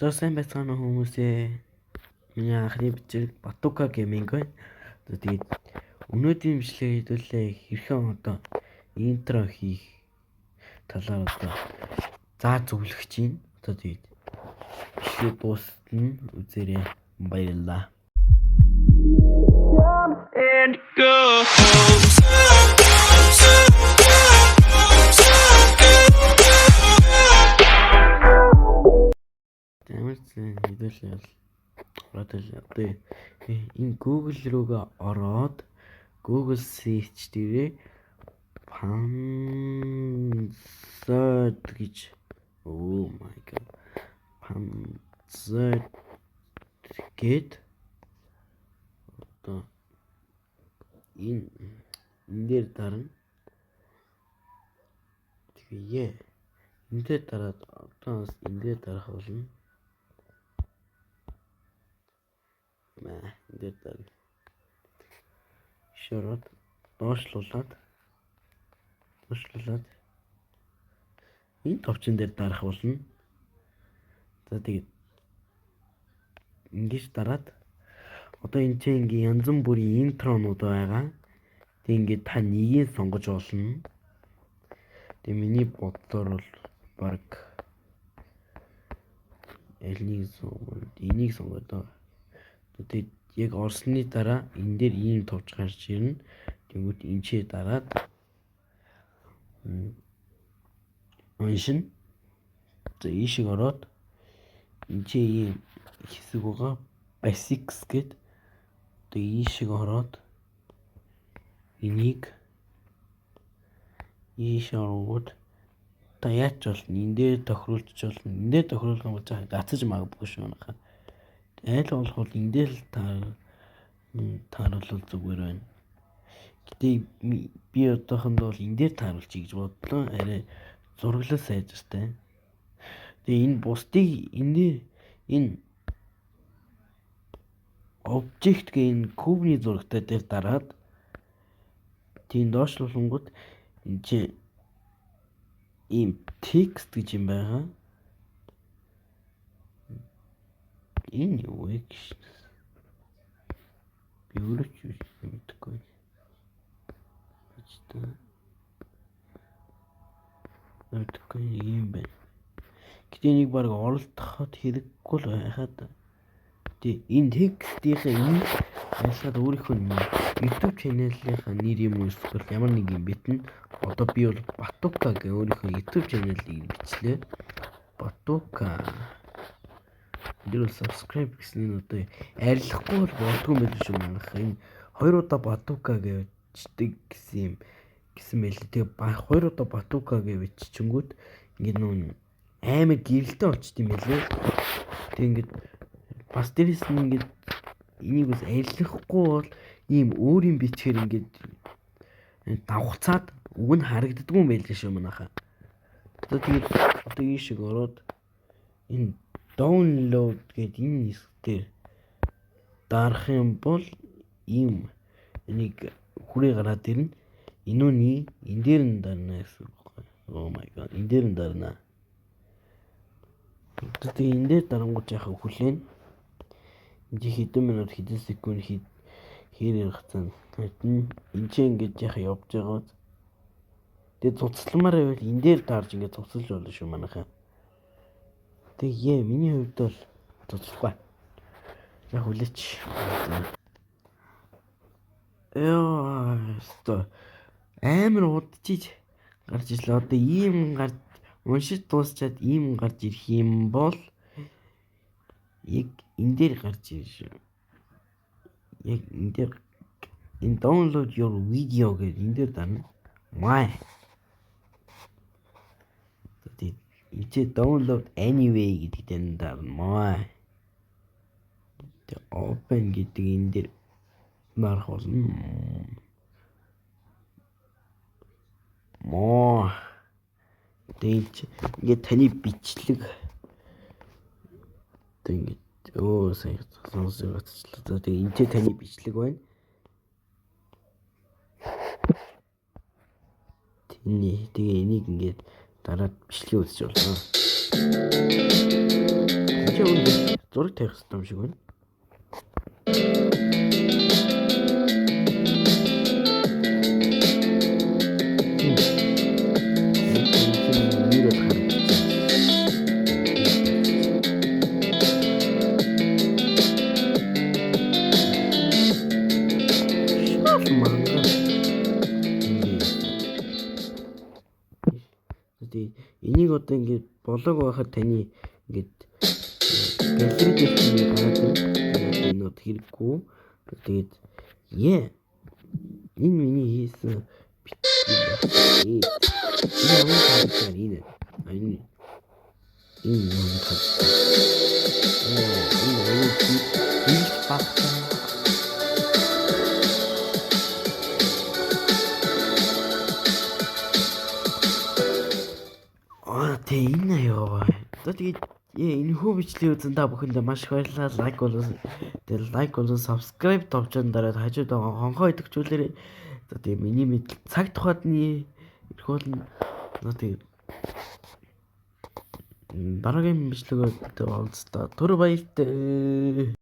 За сайн байцгаана хүмүүсээ. Миний анхны бичлэг Батука гейминг байна. Тэгээд өнөөдрийн бичлэгийг хэдүүлээ хэрхэн одоо интро хийх талаар одоо заа зөвлөх чинь. Одоо тэгээд бичлэг дуусна. Үзээрэй. Баярлалаа. And go. Тэмцэн хэдүүлээ одоо энэ Google руугаа ороод Google search дээрээ Panzer гэж oh my god Panzer гэд одоо энэ дээр дарна. Тэгээ энэ дээр дараад одоо энэ дээр дарах болно. Дээр дарна. Шороод доошлуулад энэ товчон дээр дарах болно. За тэгээд ингэж дараад одоо энэ чинь ингээ янз бүрийн интронууд байгаа. Тэг ингээ та нэгийг сонгож олно. Тэг миний бодлоор бол баг энийг сонгоод тэгээд яг орсны дараа энэ дээр ийм товч гарч ирнэ. Тэгвэл энчээ дараад уншин. За ийшиг ороод энчээ ийм хэсэг байгаа basics гэд. Тэгээд ийшиг ороод энийг ийш ороод та яач болно энэ дээр тохируулж болно. Энэ дээр тохируулах юм бол гацаж магадгүй шүү нахаа. Айл болох энэ дээр л тааруулвал зүгээр байна. Гэтэ би одоохондоо бол энэ дээр тааруулчих гэж бодлоо. Арай зураглал сайжиртай. Тэгээ энэ бусдыг энэ обжект гэ энэ кубны зурагтай дээр дараад тийм доошлуулангууд энэ чинь ийм текст гэж юм байгаа. Энэ юу вэ гэж би өөрөч мэдгүй. Мэдгүй юм байна. Гэтэ энийг баг оролдоход хэрэггүй л байхад. Тэ энэ текстийнхээ энэ ясаад өөрийнхөө YouTube channel-ийнхаа нэр юм уу эсвэл ямар нэг юм битэн. Одоо би бол Батука гэх өөрийнхөө YouTube channel-ийг бичлээ. Батука дээр subscribe гэсэн нь одоо арилахгүй бол болдгүй юм биш үү манайх. Энэ 2 удаа Батука гэвчдэг гэсэн байл. Тэгээ 2 удаа Батука гэвччингүүд ингээд нүүн амар гэрэлтэй болчт юм байлээ. Тэг ингээд бас дээрээс нь ингээд энийг бас арилахгүй бол ийм өөрийн бичгээр ингээд давхцаад үг нь харагддаггүй юм байлээ шүү манайхаа. Тэгээд одоо ийшиг ороод энэ download гэдэг энэ хэсгээр дарах юм бол ийм энийг хүрээ гараад ирнэ. Энүүний энэ дээр нь дарна гэсэн үг. Oh my god. Энэ дээр нь дарна. Тэгээд энэ дээр дарангууд яхаа хүлээн. Энд хэдэн минут хэдэн секунд хээр яргацсан. Энд чинь ингэж яхаа явж байгаа. Тэгээд цуцламаар байвал энэ дээр дарж ингэж цуцлж болно шүү манайхаа. Тэгээ миний хувьд бол цуцлахгүй. Яг хүлээч. Амар удчиж гарч ирлээ. Одоо ийм гарч уншиж дуусчаад ийм гарч ирэх юм бол яг энэ дээр гарч ирж. Яг энэ дээр энэ download your video гэдэг энэ дээр дарна. Why? Эцээ download anyway гэдэг дээр дарна. Тэг open гэдэг энэ дээр марх болно. Тэг ингээд таны бичлэг тэг ингээд сайн сонсож батчлаа. Тэг энэ ч таны бичлэг байна. Тэгээ энийг ингээд дараад бичлэгээ үзэж болно. зураг тавих хэрэгтэй юм шиг байна. Энийг одоо ингээд болоог байхад таны ингээд галерей дээр гараад энэ нот хэрэггүй. Тэгээд энэ миний хийсэн битгий. Энэ яа. Тэгээд энэ хөвчлээ үзэн та бүхэндээ маш их баярлалаа. Лайк болон subscribe товчон дараад хажууд хонхоо идэвхжүүлээрэй. Тэгээд миний мэдл цаг тухайдны ирэх болно. Тэгээд дараагийн бичлэгээр уулзтаа. Түр баяртай.